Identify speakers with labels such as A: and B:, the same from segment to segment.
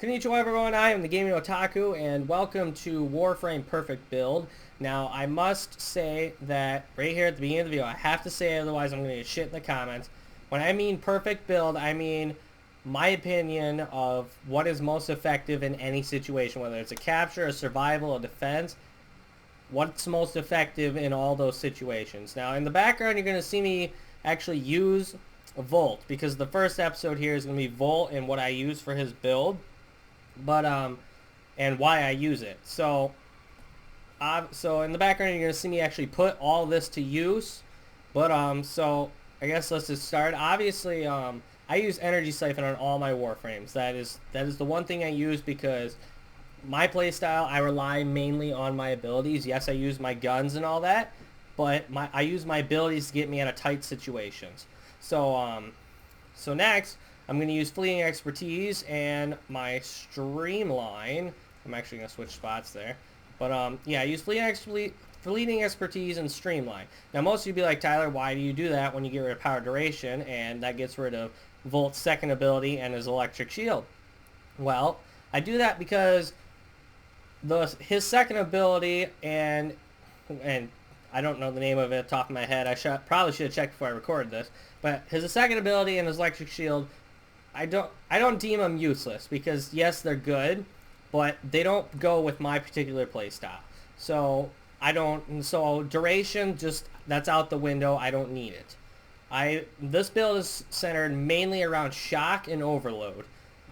A: Konnichiwa everyone, I am the Gaming Otaku and welcome to Warframe Perfect Build. Now I must say that right here at the beginning of the video, I have to say it, otherwise I'm going to get shit in the comments. When I mean perfect build, I mean my opinion of what is most effective in any situation, whether it's a capture, a survival, a defense. What's most effective in all those situations. Now in the background you're going to see me actually use Volt, because the first episode here is going to be Volt and what I use for his build. But and why I use it. So in the background you're gonna see me actually put all this to use. But so I guess let's just start. Obviously, I use Energy Siphon on all my Warframes. That is the one thing I use because my playstyle, I rely mainly on my abilities. Yes, I use my guns and all that, but I use my abilities to get me out of tight situations. So next, I'm going to use Fleeting Expertise and my Streamline. I'm actually going to switch spots there. But yeah, I use Fleeting Expertise and Streamline. Now most of you be like, Tyler, why do you do that when you get rid of Power Duration? And that gets rid of Volt's second ability and his Electric Shield. Well, I do that because his second ability and I don't know the name of it off the top of my head. I probably should have checked before I recorded this. But his second ability and his Electric Shield, I don't deem them useless because yes, they're good, but they don't go with my particular playstyle. So so duration, just that's out the window. I don't need it. This build is centered mainly around shock and overload.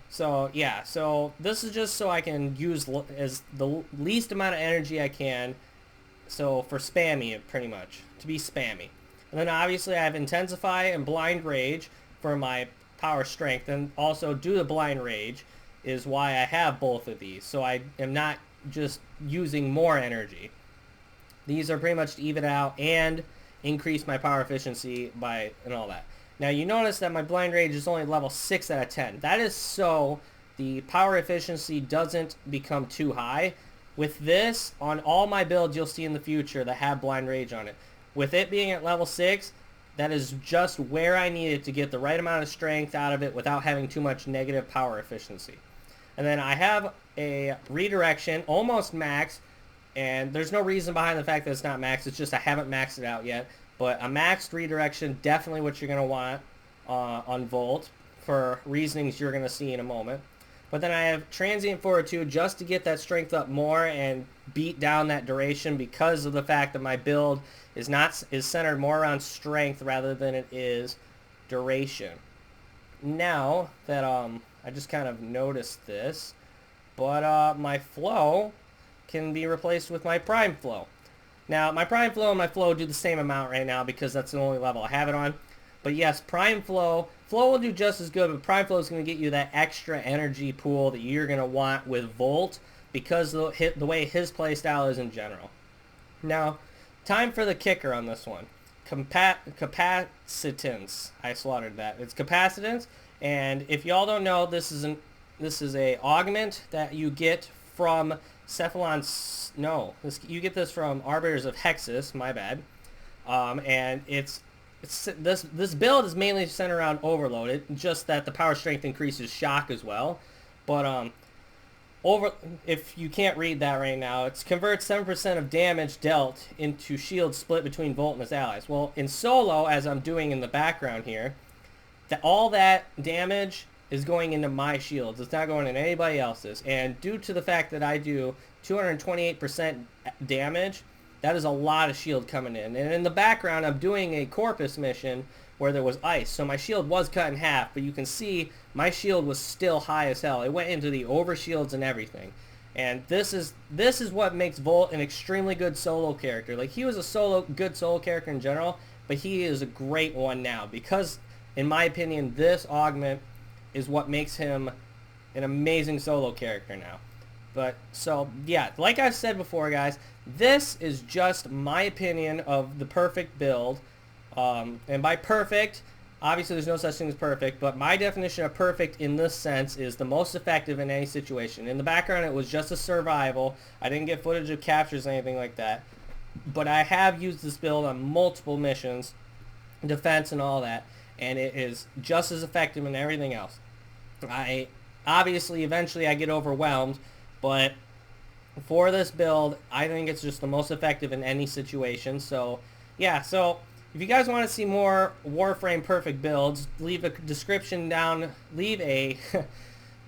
A: So yeah, so this is just so I can use as the least amount of energy I can. So for spammy, pretty much to be spammy. And then obviously I have Intensify and Blind Rage for my power strength, and also due to Blind Rage is why I have both of these, so I am not just using more energy. These are pretty much to even out and increase my power efficiency by and all that. Now you notice that my Blind Rage is only level 6 out of 10. That is so the power efficiency doesn't become too high. With this, on all my builds you'll see in the future that have Blind Rage on it, with it being at level 6, that is just where I need it to get the right amount of strength out of it without having too much negative power efficiency. And then I have a redirection, almost max, and there's no reason behind the fact that it's not max, it's just I haven't maxed it out yet. But a maxed redirection, definitely what you're going to want on Volt, for reasonings you're going to see in a moment. But then I have Transient Fortitude just to get that strength up more and beat down that duration, because of the fact that my build is centered more around strength rather than it is duration. Now that I just kind of noticed this, but my flow can be replaced with my Prime Flow. Now my Prime Flow and my Flow do the same amount right now because that's the only level I have it on. But yes, Prime Flow will do just as good, but Prime Flow is going to get you that extra energy pool that you're going to want with Volt because of the way his playstyle is in general. Now, time for the kicker on this one. Capacitance. I slaughtered that. It's capacitance, and if y'all don't know, this is a augment that you get from Cephalon's. No, you get this from Arbiters of Hexus. My bad. And this build is mainly centered around overload. Just that the power strength increases shock as well. But if you can't read that right now, it converts 7% of damage dealt into shields split between Volt and his allies. Well, in solo, as I'm doing in the background here, all that damage is going into my shields. It's not going into anybody else's. And due to the fact that I do 228% damage, that is a lot of shield coming in. And in the background, I'm doing a Corpus mission where there was ice. So my shield was cut in half, but you can see my shield was still high as hell. It went into the overshields and everything. And this is what makes Volt an extremely good solo character. Like, he was a good solo character in general, but he is a great one now because, in my opinion, this augment is what makes him an amazing solo character now. But, so, yeah, like I've said before, guys, this is just my opinion of the perfect build. And by perfect, obviously there's no such thing as perfect, but my definition of perfect in this sense is the most effective in any situation. In the background, it was just a survival. I didn't get footage of captures or anything like that. But I have used this build on multiple missions, defense and all that, and it is just as effective in everything else. Obviously, eventually I get overwhelmed, but for this build, I think it's just the most effective in any situation. So, yeah, so if you guys want to see more Warframe perfect builds, leave a description down, leave a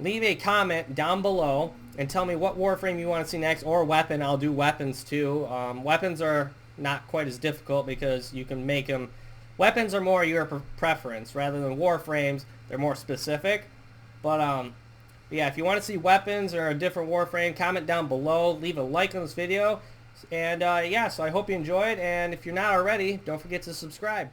A: leave a comment down below and tell me what Warframe you want to see next, or weapon. I'll do weapons too. Weapons are not quite as difficult because you can make them. Weapons are more your preference rather than Warframes. They're more specific. But yeah, if you want to see weapons or a different Warframe, comment down below. Leave a like on this video. And yeah, so I hope you enjoyed. And if you're not already, don't forget to subscribe.